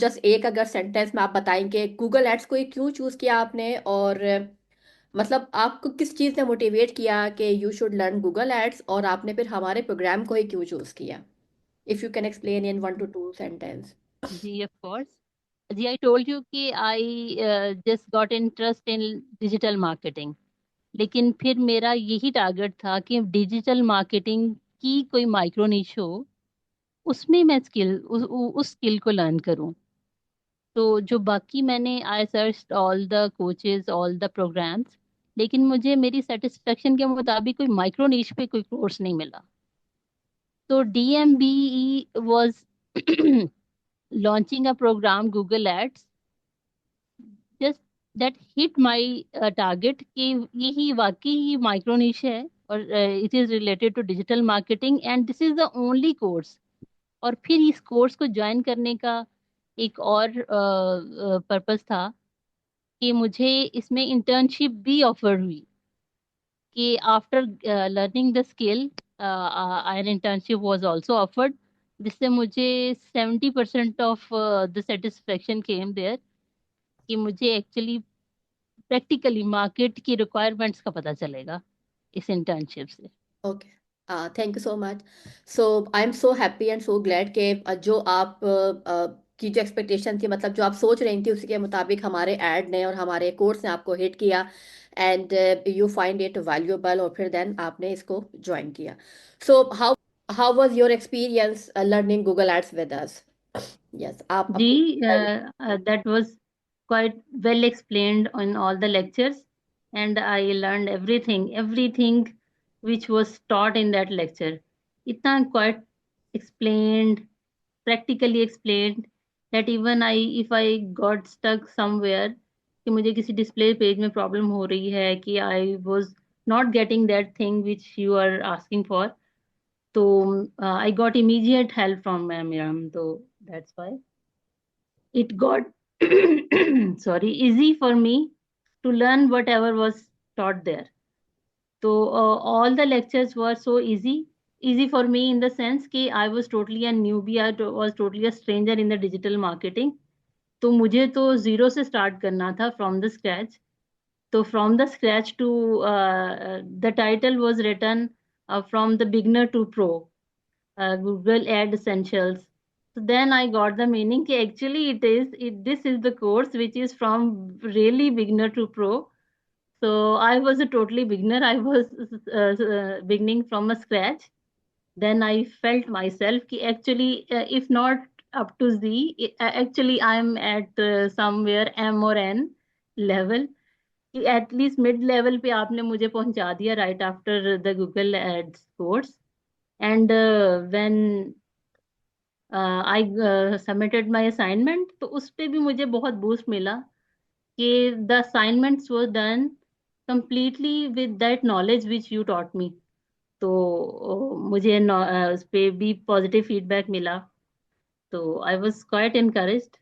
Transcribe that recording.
Just एक अगर sentence में आप बताएंगे गूगल एड्स को क्यों चूज किया आपने, और मतलब आपको किस चीज़ ने मोटिवेट किया कि you should learn Google ads, और आपने फिर हमारे प्रोग्राम को ही क्यों चूज किया? If you can explain in 1 to 2 sentence. जी ऑफ कोर्स। जी आई टोल्ड यू कि I just got interest in digital marketing. लेकिन फिर मेरा यही टारगेट था कि डिजिटल मार्केटिंग की कोई माइक्रो निश हो, उसमें मैं उस स्किल को लर्न करूं। तो जो बाकी मैंने I search all the coaches all the programmes, लेकिन मुझे मेरी सेटिस्फेक्शन के मुताबिक कोई माइक्रो नीश पे कोई कोर्स नहीं मिला। तो DMBE was launching a program Google Ads, just that hit my target कि यही वाकई ही माइक्रो niche है, और it is related to digital marketing and this is the only course. और फिर इस कोर्स को ज्वाइन करने का एक और पर्पस था कि मुझे इसमें इंटर्नशिप भी ऑफर हुई, कि after learning the skill an internship was also offered, जिससे मुझे 70% of the satisfaction came there, कि मुझे एक्चुअली प्रैक्टिकली मार्केट की रिक्वायरमेंट्स का पता चलेगा इस इंटर्नशिप से। Okay, thank you so much. So I am so happy and so glad कि जो आप की जो एक्सपेक्टेशन थी, मतलब जो आप सोच रही थी, उसी के मुताबिक हमारे ऐड ने और हमारे कोर्स ने आपको हिट किया, and you find it valuable, और फिर देन आपने इसको ज्वाइन किया। So how was your experience learning Google ads with us? Yes, आप जी, अपनी। that was quite well explained on all the lectures, and I learned everything which was taught in that lecture. इतना quite explained, practically explained, that even if I got stuck somewhere, कि मुझे किसी display page में problem हो रही है, कि I was not getting that thing which you are asking for, तो I got immediate help from ma'am, तो that's why it got sorry, easy for me to learn whatever was taught there. So all the lectures were so easy for me in the sense कि I was totally a newbie, was totally a stranger in the digital marketing. तो मुझे तो zero से start करना था, from the scratch. तो from the scratch to the title was written from the beginner to pro, Google Ad Essentials. So then I got the meaning कि actually this is the course which is from really beginner to pro. So I was a totally beginner. I was beginning from a scratch. Then I felt myself कि actually if not up to Z, actually I'm at somewhere M or N level, कि at least mid level पे आपने मुझे पहुंचा दिया right after the Google Ads course. And when I submitted my assignment, तो उस पे भी मुझे बहुत बूस्ट मिला कि the assignments were done completely with that knowledge which you taught me. तो मुझे उस पे भी पॉजिटिव फीडबैक मिला, तो आई वाज क्वाइट इनकरेज्ड।